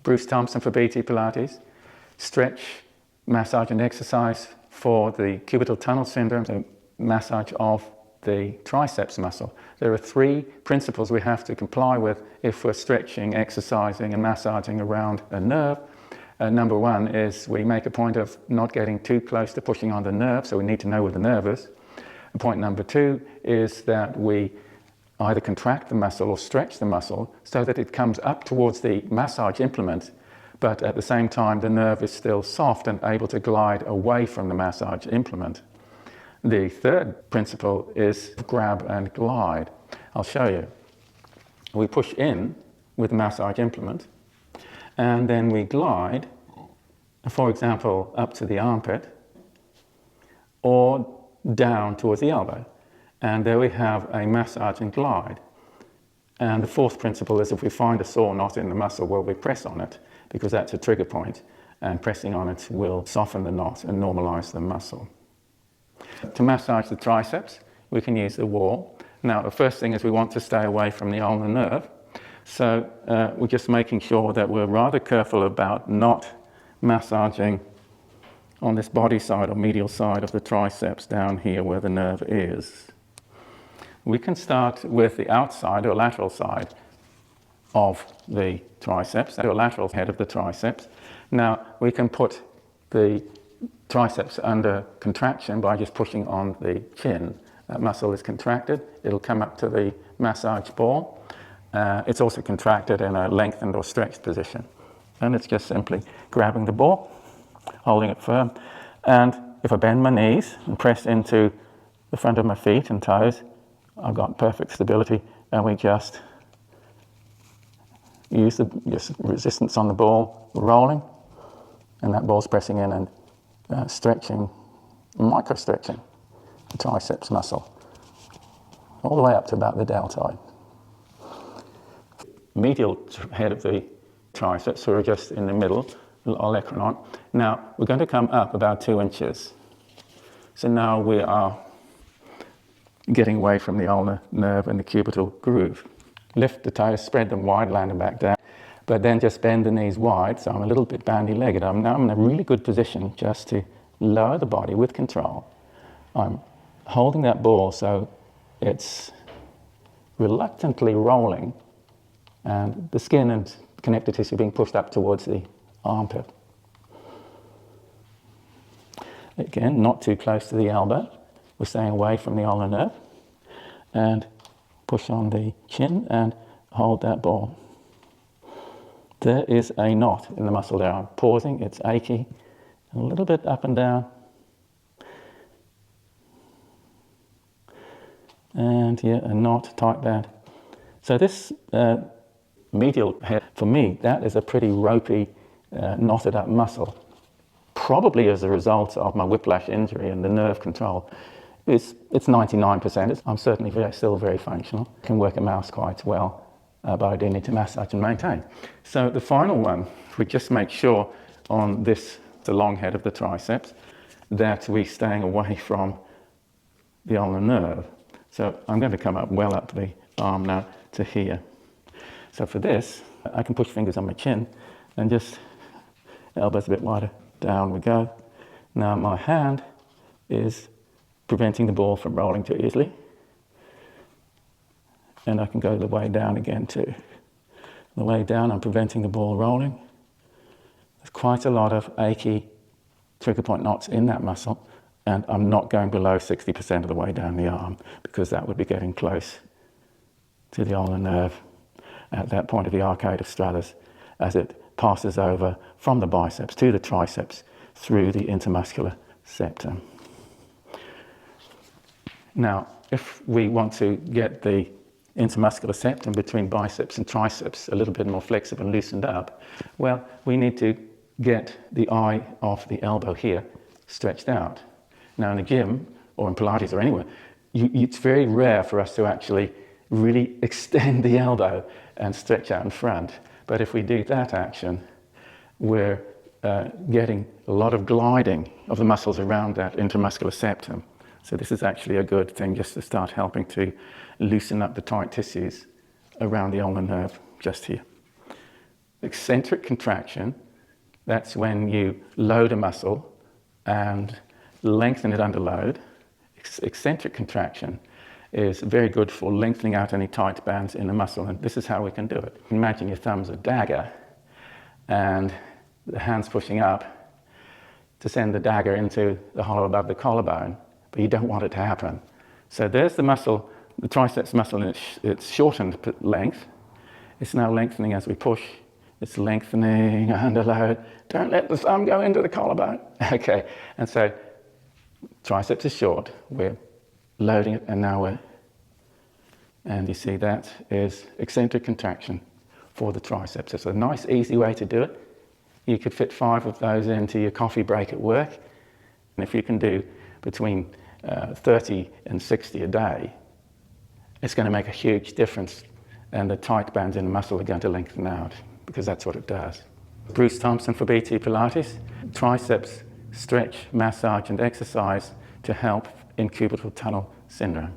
Bruce Thompson for BT Pilates, stretch, massage and exercise for the cubital tunnel syndrome, the massage of the triceps muscle. There are 3 principles we have to comply with if we're stretching, exercising and massaging around a nerve. Number 1 is we make a point of not getting too close to pushing on the nerve, so we need to know where the nerve is. And point number 2 is that we either contract the muscle or stretch the muscle so that it comes up towards the massage implement, but at the same time the nerve is still soft and able to glide away from the massage implement. The 3rd principle is grab and glide. I'll show you. We push in with the massage implement, and then we glide, for example, up to the armpit or down towards the elbow. And there we have a massage and glide. And the 4th principle is if we find a sore knot in the muscle, well, we press on it because that's a trigger point, and pressing on it will soften the knot and normalize the muscle. To massage the triceps, we can use the wall. Now, the first thing is we want to stay away from the ulnar nerve. So we're just making sure that we're rather careful about not massaging on this body side or medial side of the triceps down here where the nerve is. We can start with the outside or lateral side of the triceps, or lateral head of the triceps. Now, we can put the triceps under contraction by just pushing on the chin. That muscle is contracted, it'll come up to the massage ball. It's also contracted in a lengthened or stretched position. And it's just simply grabbing the ball, holding it firm. And if I bend my knees and press into the front of my feet and toes, I've got perfect stability, and we just use the resistance on the ball, rolling, and that ball's pressing in and stretching, micro-stretching the triceps muscle, all the way up to about the deltoid. Medial head of the triceps, so we're just in the middle, olecranon. Now, we're going to come up about 2 inches. So now we are getting away from the ulnar nerve and the cubital groove. Lift the toes, spread them wide, land them back down, but then just bend the knees wide, so I'm a little bit bandy-legged. I'm now in a really good position just to lower the body with control. I'm holding that ball so it's reluctantly rolling, and the skin and connective tissue being pushed up towards the armpit. Again, not too close to the elbow. We're staying away from the ulnar nerve. And push on the chin and hold that ball. There is a knot in the muscle there. I'm pausing, it's achy, a little bit up and down. And here, a knot, tight band. So this medial head, for me, that is a pretty ropey, knotted up muscle. Probably as a result of my whiplash injury and the nerve control. It's 99%. I'm certainly still very functional. Can work a mouse quite well, but I do need to massage and maintain. So the final one, we just make sure on this, the long head of the triceps, that we're staying away from the ulnar nerve. So I'm going to come up well up the arm now to here. So for this, I can push fingers on my chin and just elbows a bit wider. Down we go. Now my hand is preventing the ball from rolling too easily. And I can go the way down again too. The way down, I'm preventing the ball rolling. There's quite a lot of achy trigger point knots in that muscle, and I'm not going below 60% of the way down the arm because that would be getting close to the ulnar nerve at that point of the arcade of Stratus as it passes over from the biceps to the triceps through the intermuscular septum. Now, if we want to get the intermuscular septum between biceps and triceps a little bit more flexible and loosened up, well, we need to get the eye of the elbow here stretched out. Now in the gym, or in Pilates or anywhere, it's very rare for us to actually really extend the elbow and stretch out in front. But if we do that action, we're getting a lot of gliding of the muscles around that intermuscular septum. So this is actually a good thing just to start helping to loosen up the tight tissues around the ulnar nerve just here. Eccentric contraction, that's when you load a muscle and lengthen it under load. Eccentric contraction is very good for lengthening out any tight bands in the muscle, and this is how we can do it. Imagine your thumb's a dagger and the hand's pushing up to send the dagger into the hollow above the collarbone, but you don't want it to happen. So there's the muscle, the triceps muscle, in its shortened length. It's now lengthening as we push. It's lengthening under load. Don't let the thumb go into the collarbone. Okay, and so triceps is short. We're loading it, and now and you see that is eccentric contraction for the triceps. It's a nice, easy way to do it. You could fit 5 of those into your coffee break at work. And if you can do between 30 and 60 a day, it's going to make a huge difference, and the tight bands in the muscle are going to lengthen out, because that's what it does. Bruce Thompson for BT Pilates, triceps stretch, massage and exercise to help in cubital tunnel syndrome.